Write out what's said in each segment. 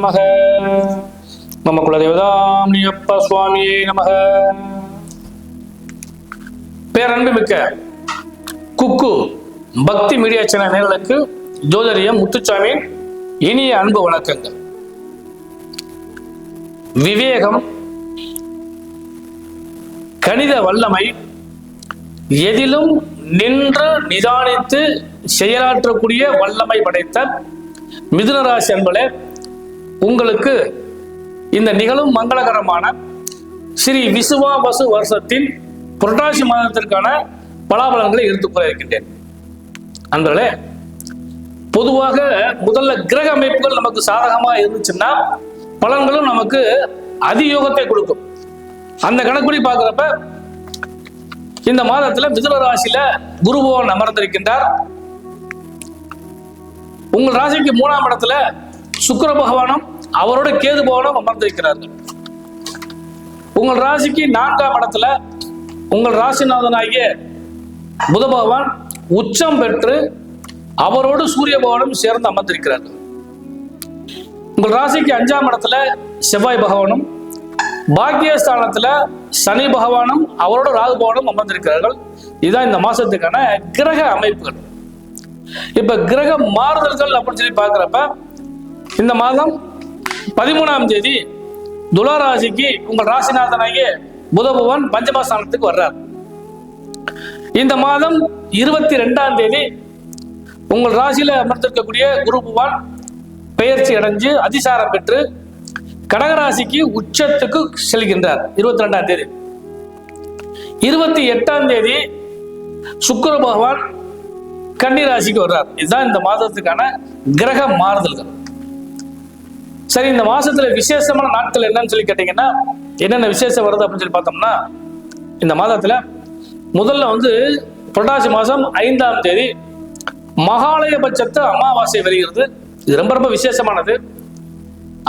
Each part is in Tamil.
நமக. மம குலதேவதாம் நியப்ப சுவாமியே நமக. பேரன்பு மிக்க குக்கு பக்தி மீடியா சேனல் நேயர்களுக்கு ஜோதிடர் முத்துசாமியின் இனிய அன்பு வணக்கங்கள். விவேகம், கணித வல்லமை, எதிலும் நின்று நிதானித்து செயலாற்றக்கூடிய வல்லமை படைத்த மிதுன ராசி அன்பர்களே, உங்களுக்கு இந்த நிகழும் மங்களகரமான ஸ்ரீ விசுவாவசு வருஷத்தின் புரட்டாசி மாதத்திற்கான பலாபலன்களை எடுத்துக்கூற இருக்கின்றேன். அன்பர்களே, பொதுவாக முதல்ல கிரக அமைப்புகள் நமக்கு சாதகமாக இருந்துச்சுன்னா பலன்களும் நமக்கு அதியோகத்தை கொடுக்கும். அந்த கணக்குப்படி பார்க்கிறப்ப இந்த மாதத்துல மிதுன ராசியில குரு பகவான் அமர்ந்திருக்கின்றார். உங்கள் ராசிக்கு 3ஆம் இடத்துல சுக்கிர பகவானும் அவரோட கேது பகவானும் அமர்ந்திருக்கிறார்கள். உங்கள் ராசிக்கு 4ஆம் இடத்துல உங்கள் ராசிநாதனாகிய புத பகவான் உச்சம் பெற்று அவரோடு சூரிய பகவானும் சேர்ந்து அமர்ந்திருக்கிறார்கள். உங்கள் ராசிக்கு 5ஆம் இடத்துல செவ்வாய் பகவானும், பாக்கியஸ்தானத்துல சனி பகவானும் அவரோட ராகு பகவானும் அமர்ந்திருக்கிறார்கள். இதுதான் இந்த மாசத்துக்கான கிரக அமைப்புகள். இப்ப கிரக மாறுதல்கள் அப்படின்னு சொல்லி பார்க்கிறப்ப இந்த மாதம் 13ஆம் தேதி துலா ராசிக்கு உங்கள் ராசிநாதனாகிய புத பகவான் பஞ்சமஸ்தானத்துக்கு வர்றார். இந்த மாதம் 22ஆம் தேதி உங்கள் ராசியில அமர்ந்திருக்கக்கூடிய குரு பகவான் பெயர்ச்சி அடைஞ்சு அதிசாரம் பெற்று கடகராசிக்கு உச்சத்துக்கு செல்கின்றார். 22ஆம் தேதி 28ஆம் தேதி சுக்கிர பகவான் கன்னி ராசிக்கு வர்றார். இதுதான் இந்த மாதத்துக்கான கிரக மாறுதல்கள். சரி, இந்த மாசத்துல விசேஷமான நாட்கள் என்னன்னு சொல்லி கேட்டீங்கன்னா என்னென்ன விசேஷம் வருது அப்படின்னு சொல்லி பார்த்தோம்னா, இந்த மாதத்துல முதல்ல புரட்டாசி மாசம் 5ஆம் தேதி மகாலய பட்சத்து அமாவாசை வருகிறது. இது ரொம்ப ரொம்ப விசேஷமானது.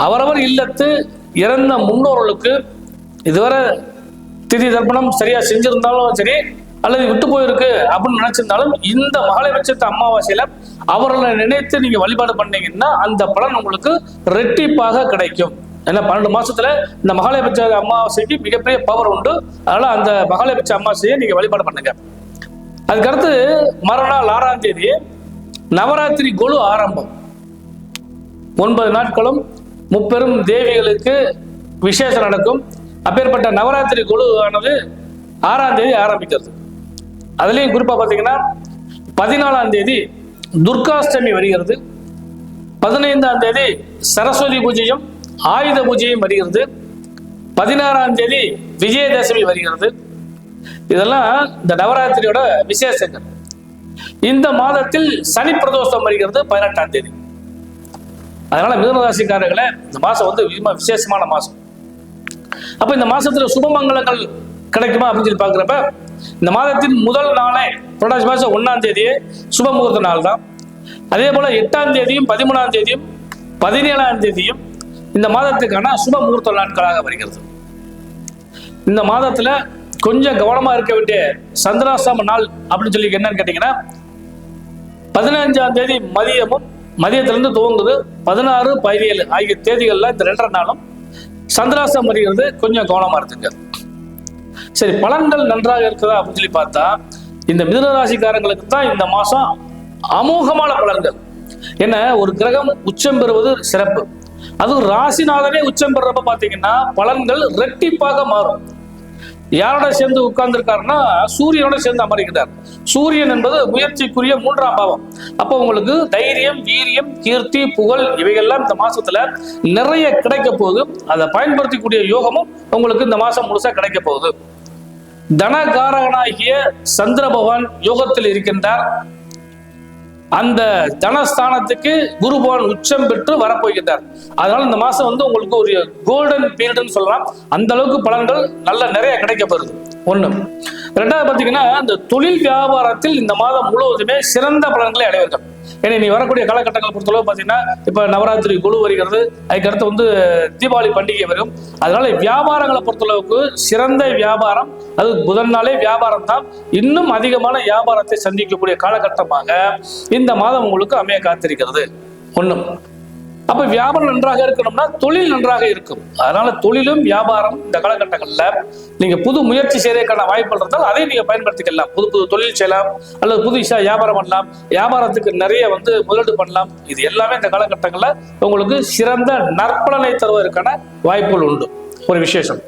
அவரவர் இல்லத்து இறந்த முன்னோர்களுக்கு இதுவரை திதி தர்ப்பணம் சரியா செஞ்சிருந்தாலும் சரி, அல்லது விட்டு போயிருக்கு அப்படின்னு நினைச்சிருந்தாலும் இந்த மகாலயபட்சத்து அமாவாசையில அவர்களை நினைத்து நீங்க வழிபாடு பண்ணீங்கன்னா அந்த பலன் உங்களுக்கு ரெட்டிப்பாக கிடைக்கும். ஏன்னா 12 மாசத்துல இந்த மகாலயபட்ச அமாவாசைக்கு மிகப்பெரிய பவர் உண்டு. அதனால அந்த மகாலயபட்ச அமாவாசையை நீங்க வழிபாடு பண்ணுங்க. அதுக்கடுத்து மறுநாள் 6ஆம் தேதி நவராத்திரி கொலு ஆரம்பம். 9 நாட்களும் முப்பெரும் தேவிகளுக்கு விசேஷம் நடக்கும். அப்பேற்பட்ட நவராத்திரி கொலு ஆனது 6ஆம் தேதி ஆரம்பிக்கிறது. அதுலயும் குறிப்பா பாத்தீங்கன்னா 14ஆம் தேதி துர்காஷ்டமி வருகிறது. 15ஆம் தேதி சரஸ்வதி பூஜையும் ஆயுத பூஜையும் வருகிறது. 16ஆம் தேதி விஜயதசமி வருகிறது. இதெல்லாம் இந்த நவராத்திரியோட விசேஷங்கள். இந்த மாதத்தில் சனி பிரதோஷம் வருகிறது 18ஆம் தேதி. அதனால மிதுன ராசிக்காரர்களை இந்த மாசம் விசேஷமான மாசம். அப்ப இந்த மாசத்துல சுபமங்கலங்கள் கிடைக்குமா அப்படின்னு சொல்லி பாக்குறப்ப இந்த மாதத்தின் முதல் நாளே புரட்டாசி மாசம் 1ஆம் தேதியே சுப முகூர்த்த நாள் தான். அதே போல 8ஆம் தேதியும் 13ஆம் தேதியும் 17ஆம் தேதியும் இந்த மாதத்துக்கான சுப முகூர்த்த நாட்களாக வருகிறது. இந்த மாதத்துல கொஞ்சம் கவனமா இருக்க வேண்டிய சந்திராஷ்டம நாள் அப்படின்னு சொல்லி என்னன்னு கேட்டீங்கன்னா 15ஆம் தேதி மதியத்திலிருந்து துவங்குது. 16, 17 ஆகிய தேதிகள்ல இந்த 2 நாளும் சந்திராஷ்டமம் வருகிறது. கொஞ்சம் கவனமா இருந்துங்க. சரி, பலன்கள் நன்றாக இருக்குதா அப்படின்னு சொல்லி பார்த்தா இந்த மிதுன ராசிக்காரங்களுக்கு தான் இந்த மாசம் அமோகமான பலன்கள். ஏன்னா ஒரு கிரகம் உச்சம் பெறுவது சிறப்பு. அதுவும் ராசிநாதனே உச்சம் பெறப்ப பாத்தீங்கன்னா பலன்கள் ரெட்டிப்பாக மாறும். யாரோட சேர்ந்து உட்கார்ந்துருக்காருன்னா சூரியனோட சேர்ந்து அமர்கிறார். சூரியன் என்பது முயற்சிக்குரிய 3ஆம் பாவம். அப்போ உங்களுக்கு தைரியம், வீரியம், கீர்த்தி, புகழ் இவைகள்லாம் இந்த மாசத்துல நிறைய கிடைக்க போகுது. அதை பயன்படுத்தக்கூடிய யோகமும் உங்களுக்கு இந்த மாசம் முழுசா கிடைக்க போகுது. தனகாரகனாகிய சந்திர பகவான் யோகத்தில் இருக்கின்றார். அந்த தனஸ்தானத்துக்கு குரு பகவான் உச்சம் பெற்று வரப்போகின்றார். அதனால இந்த மாசம் உங்களுக்கு ஒரு கோல்டன் பீரியட்னு சொல்லலாம். அந்த அளவுக்கு பலன்கள் நிறைய கிடைக்கப்படுது. 1. 2வது பாத்தீங்கன்னா இந்த தொழில் வியாபாரத்தில் இந்த மாதம் முழுவதுமே சிறந்த பலன்களை அடைவார்கள். ஏன்னா நீ வரக்கூடிய காலகட்டங்களை பொறுத்தளவு பாத்தீங்கன்னா இப்ப நவராத்திரி குழு வருகிறது. அதுக்கடுத்து தீபாவளி பண்டிகை வரும். அதனால வியாபாரங்களை பொறுத்தளவுக்கு சிறந்த வியாபாரம், அது புதன் நாளே வியாபாரம் தான். இன்னும் அதிகமான வியாபாரத்தை சந்திக்கக்கூடிய காலகட்டமாக இந்த மாதம் உங்களுக்கு அமைய காத்திருக்கிறது. 1. அப்ப வியாபாரம் நன்றாக இருக்கணும்னா தொழில் நன்றாக இருக்கும். அதனால தொழிலும் வியாபாரம் இந்த காலகட்டங்கள்ல நீங்க புது முயற்சி செய்யறதுக்கான வாய்ப்பு இருந்தால் அதை நீங்க பயன்படுத்திக்கலாம். புது புது தொழில் செய்யலாம், அல்லது புதுசா வியாபாரம் பண்ணலாம், வியாபாரத்துக்கு நிறைய முதலீடு பண்ணலாம். இது எல்லாமே இந்த காலகட்டங்கள்ல உங்களுக்கு சிறந்த நற்பலனை தருவதற்கான வாய்ப்புகள் உண்டு. ஒரு விசேஷம்.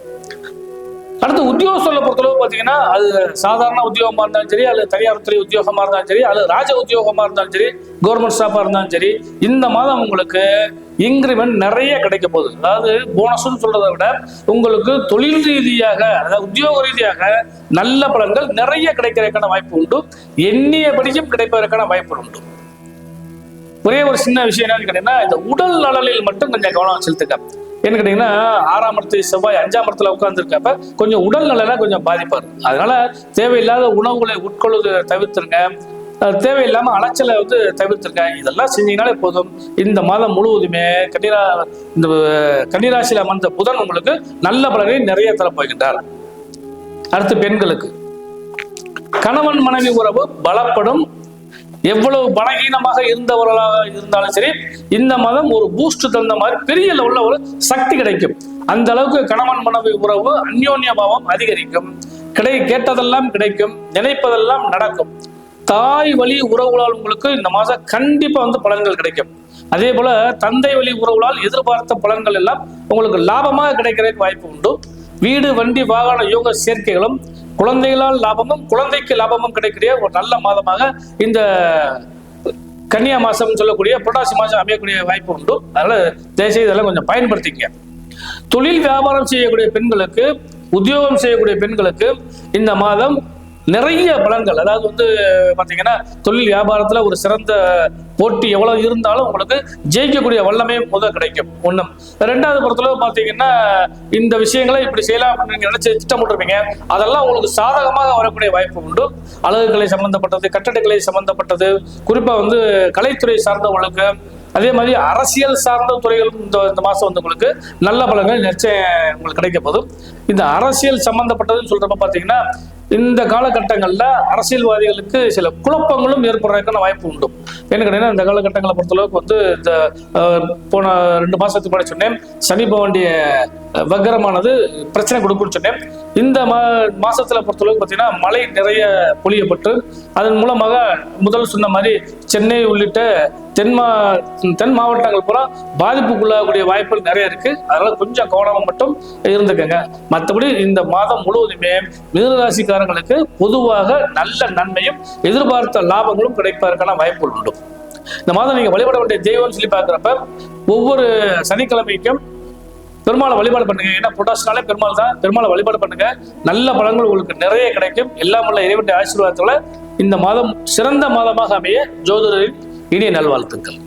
அடுத்து உத்தியோகத்தை பொறுத்தளவு பார்த்தீங்கன்னா, அது சாதாரண உத்தியோகமா இருந்தாலும் சரி, அல்லது தனியார் துறை உத்தியோகமா இருந்தாலும் சரி, அல்லது ராஜ உத்தியோகமா இருந்தாலும் சரி, கவர்மெண்ட் ஸ்டாஃபா இருந்தாலும் சரி, இந்த மாதம் உங்களுக்கு இன்கிரிமெண்ட் நிறைய கிடைக்க போகுது. அதாவது போனஸ்ன்னு சொல்றதை விட உங்களுக்கு தொழில் ரீதியாக, அதாவது உத்தியோக ரீதியாக நல்ல பலன்கள் நிறைய கிடைக்கிறதுக்கான வாய்ப்பு உண்டு. எண்ணியபடியும் கிடைப்பதற்கான வாய்ப்பு உண்டு. ஒரே ஒரு சின்ன விஷயம் என்னன்னு கேட்டீங்கன்னா, இந்த உடல் நலனில் மட்டும் கொஞ்சம் கவனம் செலுத்துக்க. என்ன கேட்டீங்கன்னா, 6ஆம் இடத்து செவ்வாய் 5ஆம் இடத்துல உட்கார்ந்து இருக்கப்ப கொஞ்சம் உடல் நலனை கொஞ்சம் பாதிப்பாரு. அதனால தேவையில்லாத உணவுகளை உட்கொள்வது தவிர்த்துருங்க. தேவையில்லாம அலைச்சலை தவிர்த்துருங்க. இதெல்லாம் செஞ்சீங்கனாலே போதும். இந்த மாதம் முழுவதுமே இந்த கன்னிராசியில் அமர்ந்த புதன் உங்களுக்கு நல்ல பலனை நிறைய தரப்போகின்றார். அடுத்து பெண்களுக்கு கணவன் மனைவி உறவு பலப்படும். எவ்வளவு பலகீனமாக இருந்தவர்களாக இருந்தாலும் சரி, இந்த மாதம் ஒரு பூஸ்ட் தந்த மாதிரி பெரிய லெவல்ல ஒரு சக்தி கிடைக்கும். அந்த அளவுக்கு கணவன் மனைவி உறவு அந்யோன்ய பாவம் அதிகரிக்கும். கேட்டதெல்லாம் கிடைக்கும், நினைப்பதெல்லாம் நடக்கும். தாய் வழி உறவுகளால் உங்களுக்கு இந்த மாதம் கண்டிப்பா பலன்கள் கிடைக்கும். அதே போல தந்தை வழி உறவுகளால் எதிர்பார்த்த பலன்கள் எல்லாம் உங்களுக்கு லாபமாக கிடைக்கிறதுக்கு வாய்ப்பு உண்டு. வீடு வண்டி வாகன யோக சேர்க்கைகளும் குழந்தைகளால் லாபமும் குழந்தைக்கு லாபமும் கிடைக்கக்கூடிய ஒரு நல்ல மாதமாக இந்த கன்னியா மாசம் சொல்லக்கூடிய புரட்டாசி மாசம் அமையக்கூடிய வாய்ப்பு உண்டு. அதனால தயவுசெய்து இதெல்லாம் கொஞ்சம் பயன்படுத்திக்க. தொழில் வியாபாரம் செய்யக்கூடிய பெண்களுக்கு, உத்தியோகம் செய்யக்கூடிய பெண்களுக்கு இந்த மாதம் நிறைய பலன்கள், அதாவது பாத்தீங்கன்னா தொழில் வியாபாரத்துல ஒரு சிறந்த போட்டி எவ்வளவு இருந்தாலும் உங்களுக்கு ஜெயிக்கக்கூடிய வல்லமே கிடைக்கும். ஒண்ணும். ரெண்டாவது பொறுத்தளவு பாத்தீங்கன்னா, இந்த விஷயங்களை இப்படி செய்யலாம் நீங்க நினைச்சு திட்டமிட்டிருப்பீங்க, அதெல்லாம் உங்களுக்கு சாதகமாக வரக்கூடிய வாய்ப்பு உண்டு. அழகுக்கலை சம்பந்தப்பட்டது, கட்டடக்கலை சம்பந்தப்பட்டது, குறிப்பா கலைத்துறை சார்ந்தவங்களுக்கு, அதே மாதிரி அரசியல் சார்ந்த துறைகளும் இந்த மாசம் உங்களுக்கு நல்ல பலன்கள் நிச்சயம் உங்களுக்கு கிடைக்க போதும். இந்த அரசியல் சம்பந்தப்பட்டதுன்னு சொல்றப்ப பாத்தீங்கன்னா, இந்த காலகட்டங்கள்ல அரசியல்வாதிகளுக்கு சில குழப்பங்களும் ஏற்படுறதுக்கான வாய்ப்பு உண்டு. என்ன கேட்டீங்கன்னா, இந்த காலகட்டங்களை பொறுத்தளவுக்கு இந்த போன 2 மாசத்துக்கு முன்னாடி சொன்னேன், சனி பகவானுடைய வக்கரமானது பிரச்சனை கொடுக்குன்னு சொன்னேன். இந்த மாசத்துல பொறுத்தளவுக்கு பார்த்தீங்கன்னா மழை நிறைய பொழியப்பட்டு அதன் மூலமாக முதல் சொன்ன மாதிரி சென்னை உள்ளிட்ட தென் மாவட்டங்கள் பூரா பாதிப்புக்குள்ளாகக்கூடிய வாய்ப்புகள் நிறைய இருக்கு. அதனால கொஞ்சம் கவனமா மட்டும் இருந்துக்கங்க. மற்றபடி இந்த மாதம் முழுவதுமே மிதுனராசிக்காரங்களுக்கு பொதுவாக நல்ல நன்மையும் எதிர்பார்த்த லாபங்களும் கிடைப்பதற்கான வாய்ப்புகள் உண்டு. இந்த மாதம் நீங்க வழிபட வேண்டிய தெய்வம்னு சொல்லி பார்க்கிறப்ப ஒவ்வொரு சனிக்கிழமைக்கும் பெருமாளை வழிபாடு பண்ணுங்க. ஏன்னா புரட்டாசினாலே பெருமாள் தான். பெருமாளை வழிபாடு பண்ணுங்க. நல்ல பலன்கள் உங்களுக்கு நிறைய கிடைக்கும். எல்லாம் உள்ள இறைவனுடைய ஆசீர்வாதத்தோட இந்த மாதம் சிறந்த மாதமாக அமைய ஜோதிடரின் இனிய நல்வாழ்த்துக்கள்.